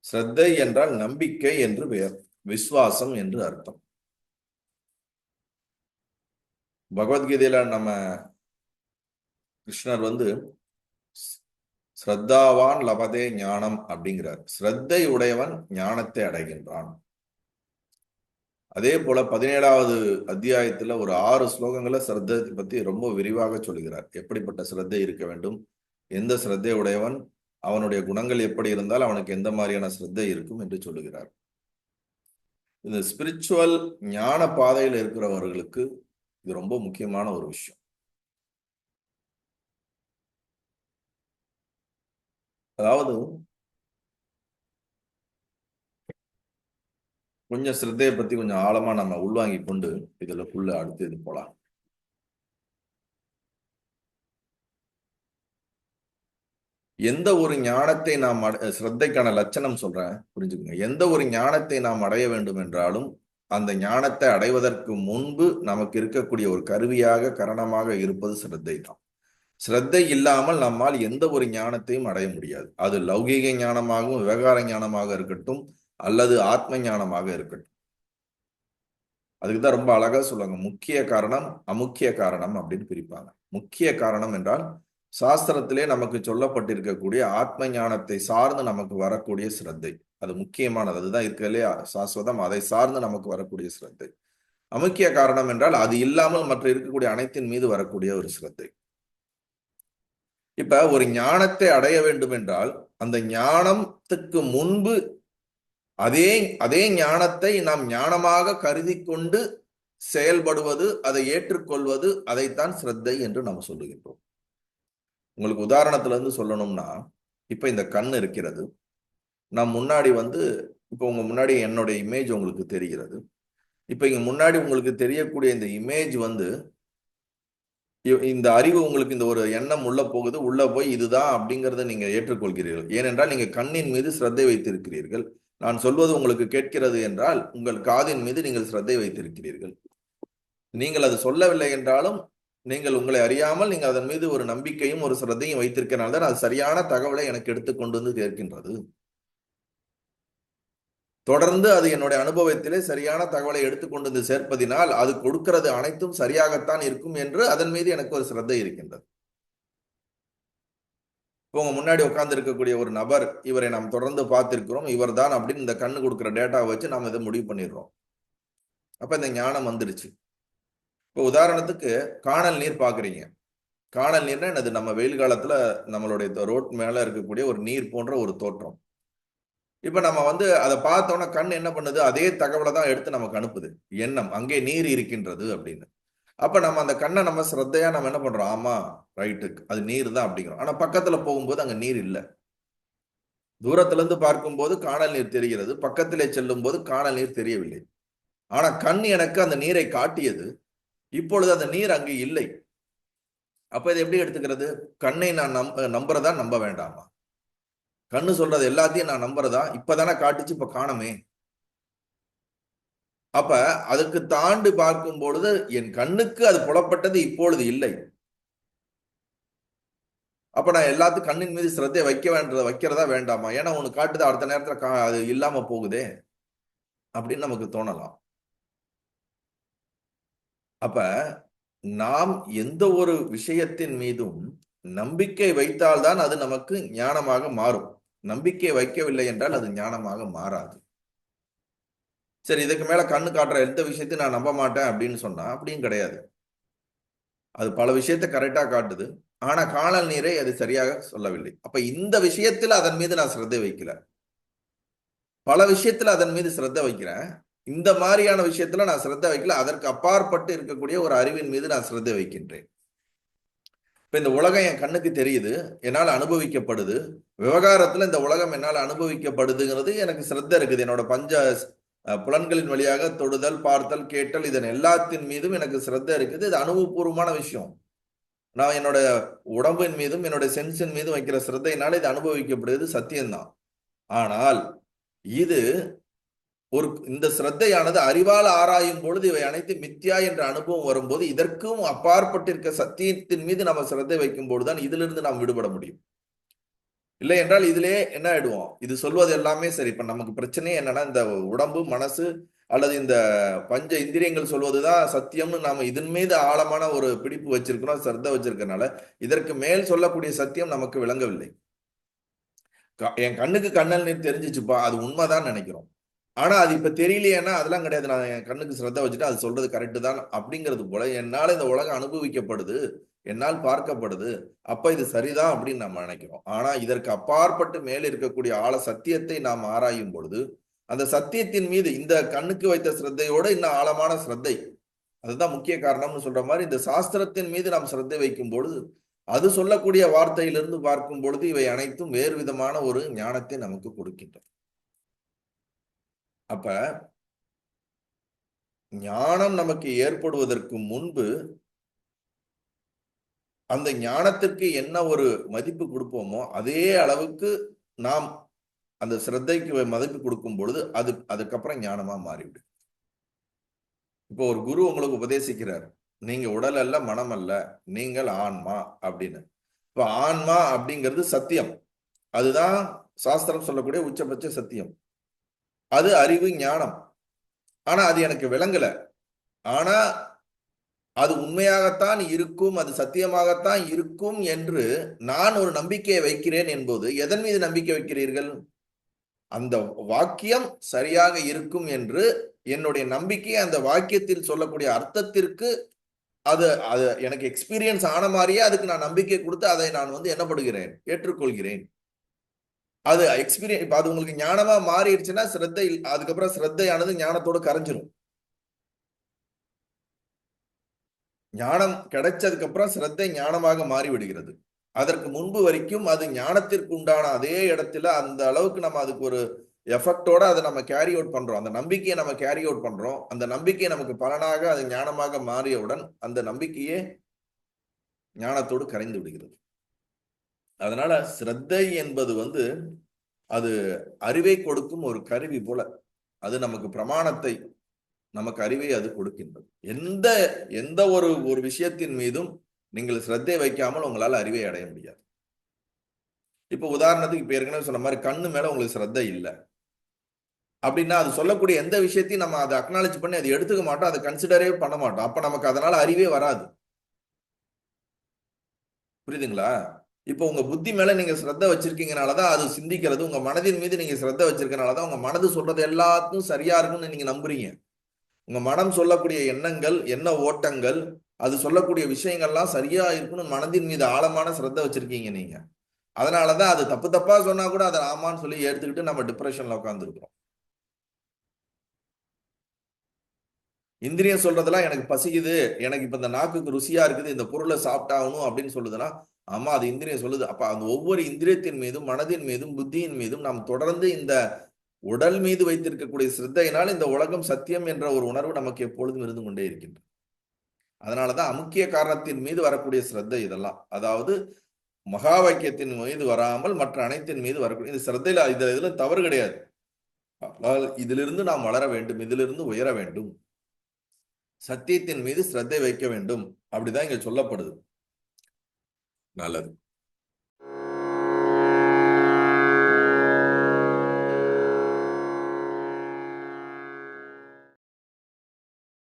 ஸ்ரத்தை என்றால் நம்பிக்கை என்று பெயர், விஸ்வாசம் என்று அர்த்தம். பகவத்கீதையில நம்ம கிருஷ்ணர் ஸ்ரத்தாவான் லபதே ஞானம் அப்படிங்கிறார். ஸ்ரத்தை உடையவன் ஞானத்தை அடைகின்றான். அதே போல 17வது அத்தியாயத்துல ஒரு 6 ஸ்லோகங்களை ஸ்ரத்தை பத்தி ரொம்ப விரிவாக சொல்லுகிறார். எப்படிப்பட்ட ஸ்ரத்தை இருக்க வேண்டும், எந்த ஸ்ரத்தை உடையவன், அவனுடைய குணங்கள் எப்படி இருந்தால் அவனுக்கு எந்த மாதிரியான ஸ்ரத்தை இருக்கும் என்று சொல்லுகிறார். இந்த ஸ்பிரிச்சுவல் ஞான பாதையில் இருக்கிறவர்களுக்கு இது ரொம்ப முக்கியமான ஒரு விஷயம். அதாவது கொஞ்சம் ஸ்ரத்தையை பத்தி கொஞ்சம் ஆழமா நம்ம உள்வாங்கி கொண்டு இதுல அடுத்து இது போலாம். எந்த ஒரு ஞானத்தை நாம் ஸ்ரத்தைக்கான லட்சணம் சொல்றேன், புரிஞ்சுக்கோங்க. எந்த ஒரு ஞானத்தை நாம் அடைய வேண்டும் என்றாலும் அந்த ஞானத்தை அடைவதற்கு முன்பு நமக்கு இருக்கக்கூடிய ஒரு கருவியாக கரணமாக இருப்பது ஸ்ரத்தை தான். ஸ்ரத்தை இல்லாமல் நம்மால் எந்த ஒரு ஞானத்தையும் அடைய முடியாது. அது லௌகீக ஞானமாகவும் விவகார ஞானமாக இருக்கட்டும் அல்லது ஆத்ம ஞானமாக இருக்கட்டும். அதுக்குதான் ரொம்ப அழகா சொல்லுவாங்க, முக்கிய காரணம் அமுக்கிய காரணம் அப்படின்னு பிரிப்பாங்க. முக்கிய காரணம் என்றால் சாஸ்திரத்திலே நமக்கு சொல்லப்பட்டிருக்கக்கூடிய ஆத்ம ஞானத்தை சார்ந்து நமக்கு வரக்கூடிய ஸ்ரத்தை, அது முக்கியமானது. அதுதான் இருக்கிறதுலே சாஸ்வதம், அதை சார்ந்து நமக்கு வரக்கூடிய ஸ்ரத்தை. அமுக்கிய காரணம் என்றால் அது இல்லாமல் மற்ற இருக்கக்கூடிய அனைத்தின் மீது வரக்கூடிய ஒரு ஸ்ரத்தை. இப்ப ஒரு ஞானத்தை அடைய வேண்டும் என்றால் அந்த ஞானத்துக்கு முன்பு அதே ஞானத்தை நாம் ஞானமாக கருதி கொண்டு செயல்படுவது, அதை ஏற்றுக்கொள்வது, அதைத்தான் ஸ்ரத்தை என்று நாம் சொல்லுகின்றோம். உங்களுக்கு உதாரணத்துல இருந்து சொல்லணும்னா, இப்ப இந்த கண் இருக்கிறது. நான் முன்னாடி இப்ப உங்க முன்னாடி என்னுடைய இமேஜ் உங்களுக்கு தெரிகிறது. இப்ப இங்க முன்னாடி உங்களுக்கு தெரியக்கூடிய இந்த இமேஜ் இந்த அறிவு உங்களுக்கு இந்த ஒரு எண்ணம் உள்ள போகுது. உள்ள போய் இதுதான் அப்படிங்கறத நீங்க ஏற்றுக்கொள்கிறீர்கள். ஏனென்றால் நீங்க கண்ணின் மீது ஸ்ரத்தை வைத்திருக்கிறீர்கள். நான் சொல்வது உங்களுக்கு கேட்கிறது என்றால் உங்கள் காதின் மீது நீங்கள் ஸ்ரத்தை வைத்திருக்கிறீர்கள். நீங்கள் அது சொல்லவில்லை என்றாலும் நீங்கள் உங்களை அறியாமல் நீங்கள் அதன் மீது ஒரு நம்பிக்கையும் ஒரு ஸ்ரத்தையும் வைத்திருக்கிறனால்தான் அது சரியான தகவலை எனக்கு எடுத்துக்கொண்டு வந்து சேர்க்கின்றது. தொடர்ந்து அது என்னுடைய அனுபவத்திலே சரியான தகவலை எடுத்துக்கொண்டு வந்து சேர்ப்பதினால் அது கொடுக்கிறது அனைத்தும் சரியாகத்தான் இருக்கும் என்று அதன் மீது எனக்கு ஒரு ஸ்ரத்தை இருக்கின்றது. உங்க முன்னாடி உட்கார்ந்து இருக்கக்கூடிய ஒரு நபர், இவரை நாம் தொடர்ந்து பார்த்திருக்கிறோம், இவர் தான் அப்படின்னு இந்த கண்ணு கொடுக்குற டேட்டாவை வச்சு நாம் இதை முடிவு பண்ணிடுறோம். அப்ப இந்த ஞானம் வந்துருச்சு. இப்போ உதாரணத்துக்கு காணல் நீர் பாக்குறீங்க. காணல் நீர்னா என்னது? நம்ம வெயில் காலத்துல நம்மளுடைய ரோட் மேல இருக்கக்கூடிய ஒரு நீர் போன்ற ஒரு தோற்றம். இப்ப நம்ம அதை பார்த்தோம்னா கண் என்ன பண்ணுது? அதே தகவலை தான் எடுத்து நமக்கு அனுப்புது. எண்ணம் அங்கே நீர் இருக்கின்றது அப்படின்னு. அப்ப நம்ம அந்த கண்ணை நம்ம ஸ்ரத்தையா நம்ம என்ன பண்றோம்? ஆமா, ரைட்டு, அது நீர் தான் அப்படிங்கிறோம். ஆனா பக்கத்துல போகும்போது அங்க நீர் இல்லை. தூரத்துல இருந்து பார்க்கும்போது காணல் நீர் தெரிகிறது, பக்கத்திலே செல்லும் போது காணல் நீர் தெரியவில்லை. ஆனா கண் எனக்கு அந்த நீரை காட்டியது. இப்பொழுது அந்த நீர் அங்கு இல்லை. அப்ப இதை எப்படி எடுத்துக்கிறது? கண்ணை நான் நம்புறதா நம்ப வேண்டாமா? கண்ணு சொல்றது எல்லாத்தையும் நான் நம்புறதா? இப்பதானே காட்டுச்சு, இப்ப காணமே. அப்ப அதுக்கு தாண்டி பார்க்கும் பொழுது என் கண்ணுக்கு அது புலப்பட்டது இப்பொழுது இல்லை. அப்ப நான் எல்லாத்துக்கும் கண்ணின் மீது ஸ்ரத்தை வைக்கிறதா வேண்டாமா? ஏன்னா ஒண்ணு காட்டுது, அடுத்த நேரத்துல அது இல்லாம போகுதே அப்படின்னு நமக்கு தோணலாம். அப்ப நாம் எந்த ஒரு விஷயத்தின் மீதும் நம்பிக்கை வைத்தால்தான் அது நமக்கு ஞானமாக மாறும். நம்பிக்கை வைக்கவில்லை என்றால் அது ஞானமாக மாறாது. சரி, இதுக்கு மேல கண்ணு காட்டுற எந்த விஷயத்தையும் நான் நம்ப மாட்டேன் அப்படின்னு சொன்னா அப்படியும் கிடையாது. அது பல விஷயத்தை கரெக்டா காட்டுது, ஆனா காணல் நீரை அது சரியாக சொல்லவில்லை. அப்ப இந்த விஷயத்துல அதன் மீது நான் ஸ்ரத்தை வைக்கல. பல விஷயத்துல அதன் மீது ஸ்ரத்தை வைக்கிறேன். இந்த மாதிரியான விஷயத்துல நான் ஸ்ரத்தை வைக்கல. அதற்கு அப்பாற்பட்டு இருக்கக்கூடிய ஒரு அறிவின் மீது நான் ஸ்ரத்தை வைக்கின்றேன். இப்ப இந்த உலகம் என் கண்ணுக்கு தெரியுது, என்னால் அனுபவிக்கப்படுது. விவகாரத்துல இந்த உலகம் என்னால் அனுபவிக்கப்படுதுங்கிறது எனக்கு ஸ்ரத்தை இருக்குது. என்னோட புலன்களின் வழியாக தொடுதல், பார்த்தல், கேட்டல், இதன் எல்லாத்தின் மீதும் எனக்கு ஸ்ரத்தை இருக்குது. இது அனுபவபூர்வமான விஷயம். நான் என்னோட உடம்பின் மீதும் என்னோட சென்ஸின் மீதும் வைக்கிற ஸ்ரத்தையினால இது அனுபவிக்கப்படுகிறது, சத்தியம்தான். ஆனால் இது இந்த ஸ்ரத்தையானது அறிவால் ஆராயும் பொழுது இவை அனைத்து மித்யா என்ற அனுபவம் வரும்போது இதற்கும் அப்பாற்பட்டிருக்க சத்தியத்தின் மீது நம்ம ஸ்ரத்தை வைக்கும் பொழுதுதான் இதிலிருந்து நாம் விடுபட முடியும். இல்லை என்றால் இதிலே என்ன ஆயிடுவோம், இது சொல்வது எல்லாமே சரி. இப்ப நமக்கு பிரச்சனையே என்னன்னா, இந்த உடம்பு மனசு அல்லது இந்த பஞ்ச இந்திரியங்கள் சொல்வதுதான் சத்தியம்னு நாம இதன் மீது ஆழமான ஒரு பிடிப்பு வச்சிருக்கிறோம், சிரத்தை வச்சிருக்கனால இதற்கு மேல் சொல்லக்கூடிய சத்தியம் நமக்கு விளங்கவில்லை. என் கண்ணுக்கு கண்ணல் நீர் தெரிஞ்சிச்சுப்பா, அது உண்மைதான் நினைக்கிறோம். ஆனா அது இப்ப தெரியலையேன்னா அதெல்லாம் கிடையாது. நான் என் கண்ணுக்கு சிரத்தை வச்சுட்டு அது சொல்றது கரெக்ட் தான் அப்படிங்கிறது போல என்னால இந்த உலகம் அனுபவிக்கப்படுது, என்னால் பார்க்கப்படுது, அப்ப இது சரிதான் அப்படின்னு நம்ம நினைக்கிறோம். ஆனா இதற்கு அப்பாற்பட்டு மேலே இருக்கக்கூடிய ஆழ சத்தியத்தை நாம் ஆராயும் பொழுது அந்த சத்தியத்தின் மீது இந்த கண்ணுக்கு வைத்த சிரத்தையோட இன்னும் ஆழமான சிரத்தை, அதுதான் முக்கிய காரணம்னு சொல்ற மாதிரி இந்த சாஸ்திரத்தின் மீது நாம் சிரத்தை வைக்கும் பொழுது அது சொல்லக்கூடிய வார்த்தையிலிருந்து பார்க்கும் பொழுது இவை அனைத்தும் வேறு விதமான ஒரு ஞானத்தை நமக்கு கொடுக்கின்றன. அப்ப ஞானம் நமக்கு ஏற்படுவதற்கு முன்பு அந்த ஞானத்திற்கு என்ன ஒரு மதிப்பு கொடுப்போமோ அதே அளவுக்கு நாம் அந்த சிரத்தைக்கு மதிப்பு கொடுக்கும் பொழுது அதுக்கப்புறம் ஞானமா மாறிவிடும். இப்போ ஒரு குரு உங்களுக்கு உபதேசிக்கிறார், நீங்க உடல் அல்ல, மனம் அல்ல, நீங்கள் ஆன்மா அப்படின்னு. இப்ப ஆன்மா அப்படிங்கிறது சத்தியம், அதுதான் சாஸ்திரம் சொல்லக்கூடிய உச்சபட்ச சத்தியம், அது அறிவு ஞானம். ஆனா அது எனக்கு விளங்கல, ஆனா அது உண்மையாகத்தான் இருக்கும், அது சத்தியமாகத்தான் இருக்கும் என்று நான் ஒரு நம்பிக்கையை வைக்கிறேன் என்பது எதன் மீது நம்பிக்கை வைக்கிறீர்கள்? அந்த வாக்கியம் சரியாக இருக்கும் என்று என்னுடைய நம்பிக்கை அந்த வாக்கியத்தில் சொல்லக்கூடிய அர்த்தத்திற்கு அது அது எனக்கு எக்ஸ்பீரியன்ஸ் ஆன மாதிரியே அதுக்கு நான் நம்பிக்கை கொடுத்து அதை நான் வந்து என்னப்படுகிறேன், ஏற்றுக்கொள்கிறேன். அது எக்ஸ்பீரியன்ஸ். இப்ப அது உங்களுக்கு ஞானமா மாறிடுச்சுன்னா சிரத்தை, அதுக்கப்புறம் சிரத்தையானது ஞானத்தோடு கரைஞ்சிரும். ஞானம் கிடைச்சதுக்கு அப்புறம் சிரத்தை ஞானமாக மாறிவிடுகிறது. அதற்கு முன்பு வரைக்கும் அது ஞானத்திற்கு உண்டான அதே இடத்துல அந்த அளவுக்கு நம்ம அதுக்கு ஒரு எஃபெக்டோட அதை நம்ம கேரி அவுட் பண்றோம், அந்த நம்பிக்கையை நம்ம கேரி அவுட் பண்றோம். அந்த நம்பிக்கை நமக்கு பலனாக அது ஞானமாக மாறியவுடன் அந்த நம்பிக்கையே ஞானத்தோடு கரைந்து விடுகிறது. அதனால சிரத்தை என்பது வந்து அது அறிவை கொடுக்கும் ஒரு கருவி போல, அது நமக்கு பிரமாணத்தை, நமக்கு அறிவை அது கொடுக்கின்றது. எந்த எந்த ஒரு ஒரு விஷயத்தின் மீதும் நீங்கள் சிரத்தை வைக்காமல் உங்களால் அறிவை அடைய முடியாது. இப்ப உதாரணத்துக்கு இப்ப ஏற்கனவே சொன்ன மாதிரி கண்ணு மேல உங்களுக்கு சிரத்தை இல்லை அப்படின்னா அது சொல்லக்கூடிய எந்த விஷயத்தையும் நம்ம அதை அக்னாலஜ் பண்ணி அதை எடுத்துக்க மாட்டோம், அதை கன்சிடரே பண்ண மாட்டோம். அப்ப நமக்கு அதனால அறிவே வராது. புரியுதுங்களா? இப்போ உங்க புத்தி மேல நீங்க சிரத்தை வச்சிருக்கீங்கனாலதான் அது சிந்திக்கிறது. உங்க மனதின் மீது நீங்க சிரத்தை வச்சிருக்கனாலதான் உங்க மனது சொல்றது எல்லாத்துக்கும் சரியா இருக்கும்னு நீங்க நம்புறீங்க. உங்க மனம் சொல்லக்கூடிய எண்ணங்கள், எண்ண ஓட்டங்கள், அது சொல்லக்கூடிய விஷயங்கள்லாம் சரியா இருக்குன்னு மனதின் மீது ஆழமான சிரத்தை வச்சிருக்கீங்க நீங்க. அதனாலதான் அது தப்பு தப்பா சொன்னா கூட அதை ஆமான்னு சொல்லி எடுத்துக்கிட்டு நம்ம டிப்ரெஷன்ல உட்கார்ந்து இருக்கிறோம். இந்திரியம் சொல்றதெல்லாம் எனக்கு பசிக்குது, எனக்கு இப்ப இந்த நாக்குக்கு ருசியா இருக்குது, இந்த பொருளை சாப்பிட்டாகணும் அப்படின்னு சொல்லுதுன்னா, ஆமா அது இந்திரியம் சொல்லுது. அப்ப அந்த ஒவ்வொரு இந்திரியத்தின் மீதும், மனதின் மீதும், புத்தியின் மீதும் நாம் தொடர்ந்து இந்த உடல் மீது வைத்திருக்கக்கூடிய சிரத்தையினால் இந்த உலகம் சத்தியம் என்ற ஒரு உணர்வு நமக்கு எப்பொழுதும் இருந்து கொண்டே இருக்கின்றது. அதனாலதான் அமுக்கிய காரணத்தின் மீது வரக்கூடிய சிரத்தை இதெல்லாம். அதாவது மகா வாக்கியத்தின் மீது வராமல் மற்ற அனைத்தின் மீது வரக்கூடிய இந்த சிரத்தையில இதுல தவறு கிடையாது. இதிலிருந்து நாம் வளர வேண்டும், இதிலிருந்து உயர வேண்டும், சத்தியத்தின் மீது சிரத்தை வைக்க வேண்டும், அப்படிதான் இங்க சொல்லப்படுது. நல்லது.